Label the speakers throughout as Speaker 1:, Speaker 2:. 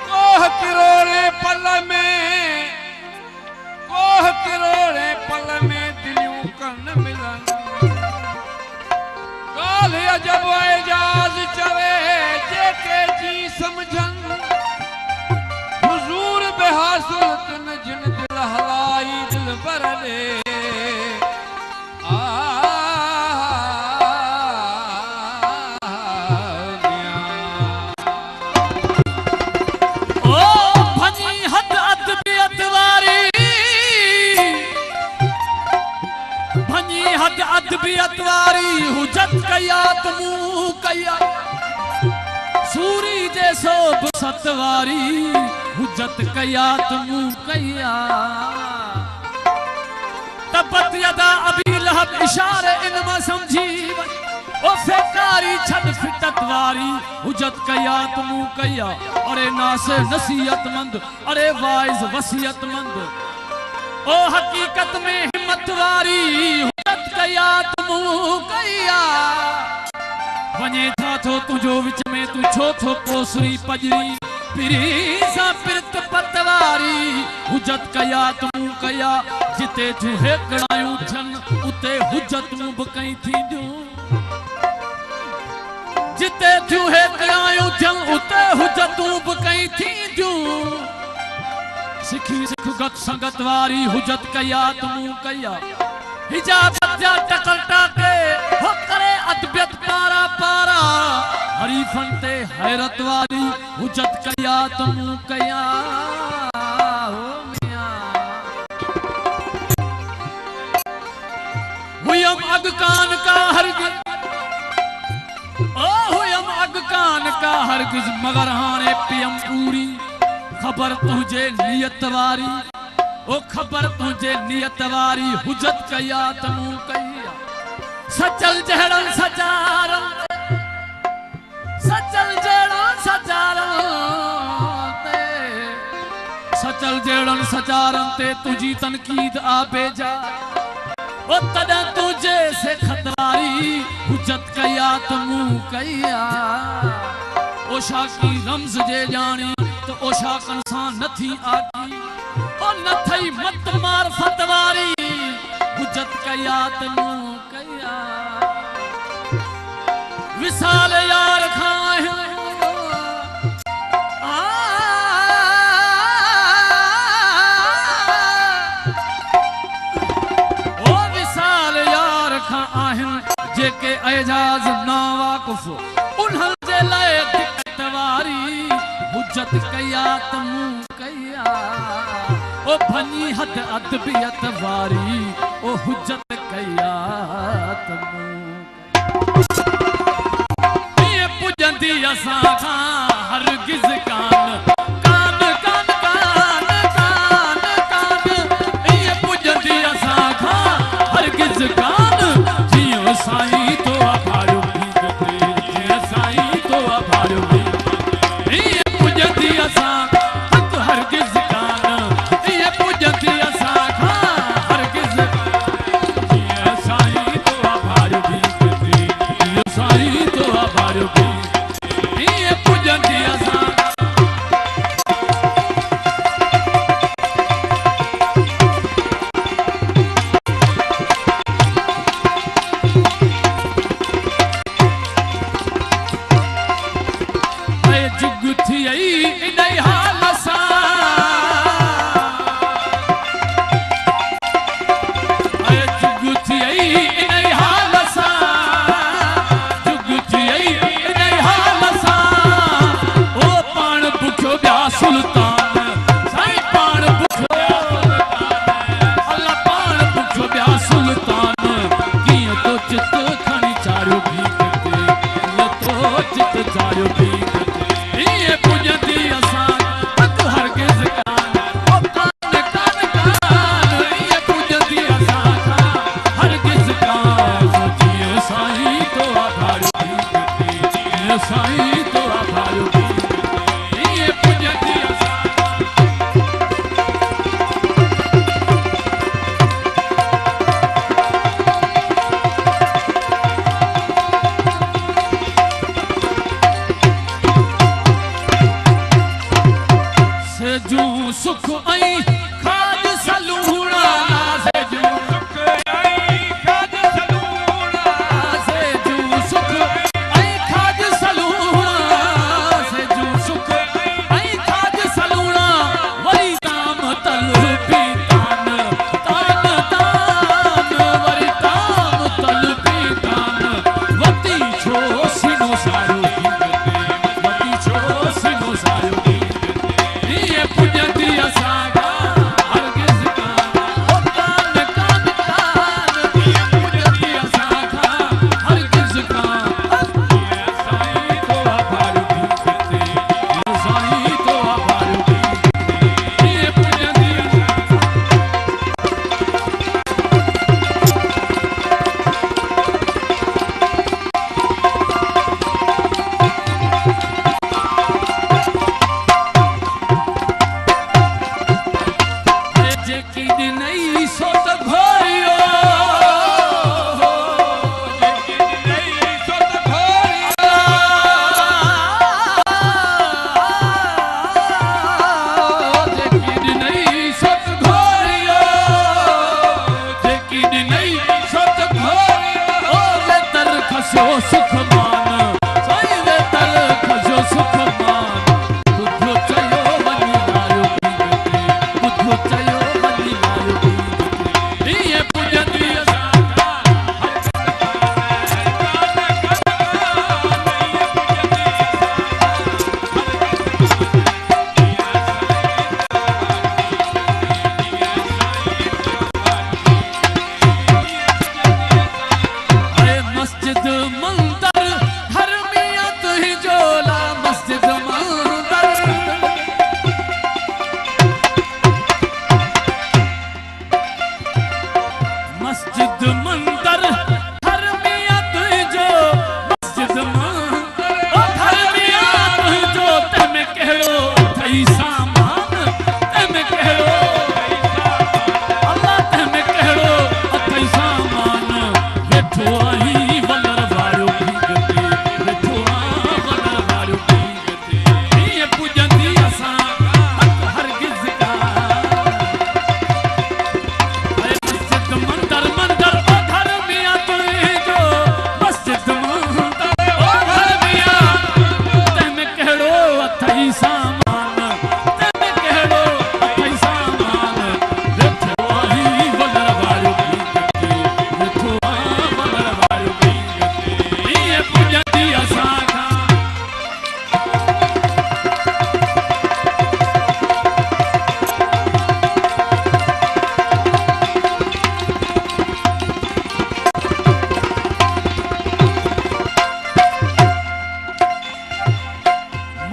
Speaker 1: कोह किरोड़े पल में, कोह किरोड़े पल में दिलियूं कन मिलन। गाल अजब एजाज चवे जेके जी समझन। हुजूर बेहासुल तन जिन दिल हलाई दिल बर दे।
Speaker 2: अतवारी हुजत कया तमू कया सूरी जैसो सतवारी हुजत कया तमू कया। तबत यदा अबी लहब इशारे इनमा समझी ओ फेकारी छद फिततवारी हुजत कया तमू कया। अरे नासे नसीहतमंद अरे वाइज वसीयतमंद ओ हकीकत में हिम्मत वारी हुजत कया तमू कया। वने था थो तुझो विच में तू छो थो पोसरी पजरी पिरी सा पिरत पतवारी हुजत कया तमू कया। जिते तू हेकड़ायूं थन उते हुजत मु बकई थींदियूं। जिते तू हेकड़ायूं थन उते हुजत मु बकई थींदियूं। सिखी सिख गत संगत वारी हुजत कया तमू कया। हिजाबत जा टकर टाके हो करे अदबियत पारा पारा हरीफन ते हैरत वारी हुजत कया तमू कया। हो मियां हुयम अगकान का हरगिज ओ हुयम अगकान का हरगिज मगर हाने पियम पूरी। खबर तुझे नियत वारी ओ खबर तुझे नियत वारी हुजत कया तमू कया। सचल जहड़न सजारन सचल जहड़न सजारन ते सचल जहड़न सजारन ते तुझी तनकीद आबेजा ओ तदा तुझे से खतरारी हुजत कया तमू कया। ओशा की रमज जे जानी तो ओशा कंसा नथी आगी ओ नथई मत मार फतवारी हुजत कया तमू कया। विसाल यार खाए ओ विसाल यार खा आहिन जेके एजाज ना वाकुफ उन्हन जे लाए दिक्कतवारी हुजत कया तमू कया। ओ भनी हद अदबियत वारी ओ हुजत कया तमू कया। ये पुजंदी असां खां हरगिज़ कान कान कान कान कान कान। ये पुजंदी असां खां हरगिज़ कान जियो साईं तो आभारो जियो साईं तो आभारो। ये पुजंदी असां हरगिज़ कान ये पुजंदी असां खां हरगिज़ जियो साईं तो आभारो जियो साईं तो आभारो। ये पुजंदी से जूं सुख आई खाद सलूणा से जूं सुख आई खाद सलूणा से जूं सुख आई खाद सलूणा से जूं सुख आई खाद सलूणा वरी ताम तल पी तान तान तान वरी ताम तल पी तान वती छो सिनो सारो वती छो सिनो सारो पुजंदी असांखा हरगिज़ कान ओ कान कान कान पुजंदी असांखा हरगिज़ कान साईं तो आभार दी साईं तो आभार दी पुजंदी जेकी दिनई सोत घोरियो जेकी दिनई सोत घोरियो जेकी दिनई सोत घोरियो जेकी दिनई सोत घोरियो ले तर खसो सुख मान साईं ले तर खसो सुख मान बुद्धो चयो वनी आयो बुद्धो चयो मस्जिद मंदिर धर्मियत ही जोला मस्जिद मंदिर मस्जिद मंदिर धर्मियत ही जो मस्जिद मंदिर ओ धर्मियत जो तम कहो थई सामान तम कहो अल्लाह तम कहो थई सामान वेठो आई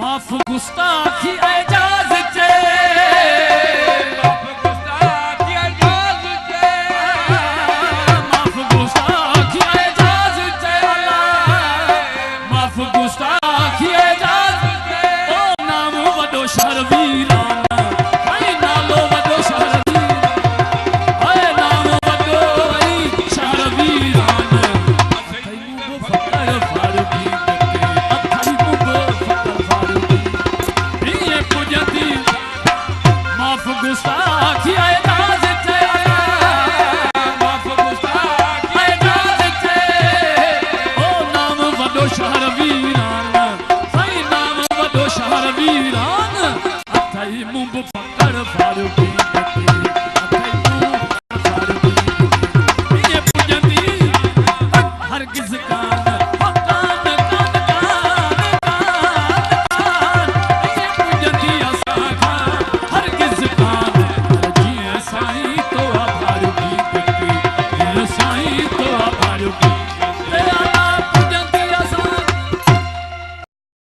Speaker 2: माफ गुस्ताखी एजाज चे माफ गुस्ताखी एजाज चे माफ गुस्ताखी एजाज चे माफ गुस्ताखी एजाज चे ओ नाम वडो शर्वीरा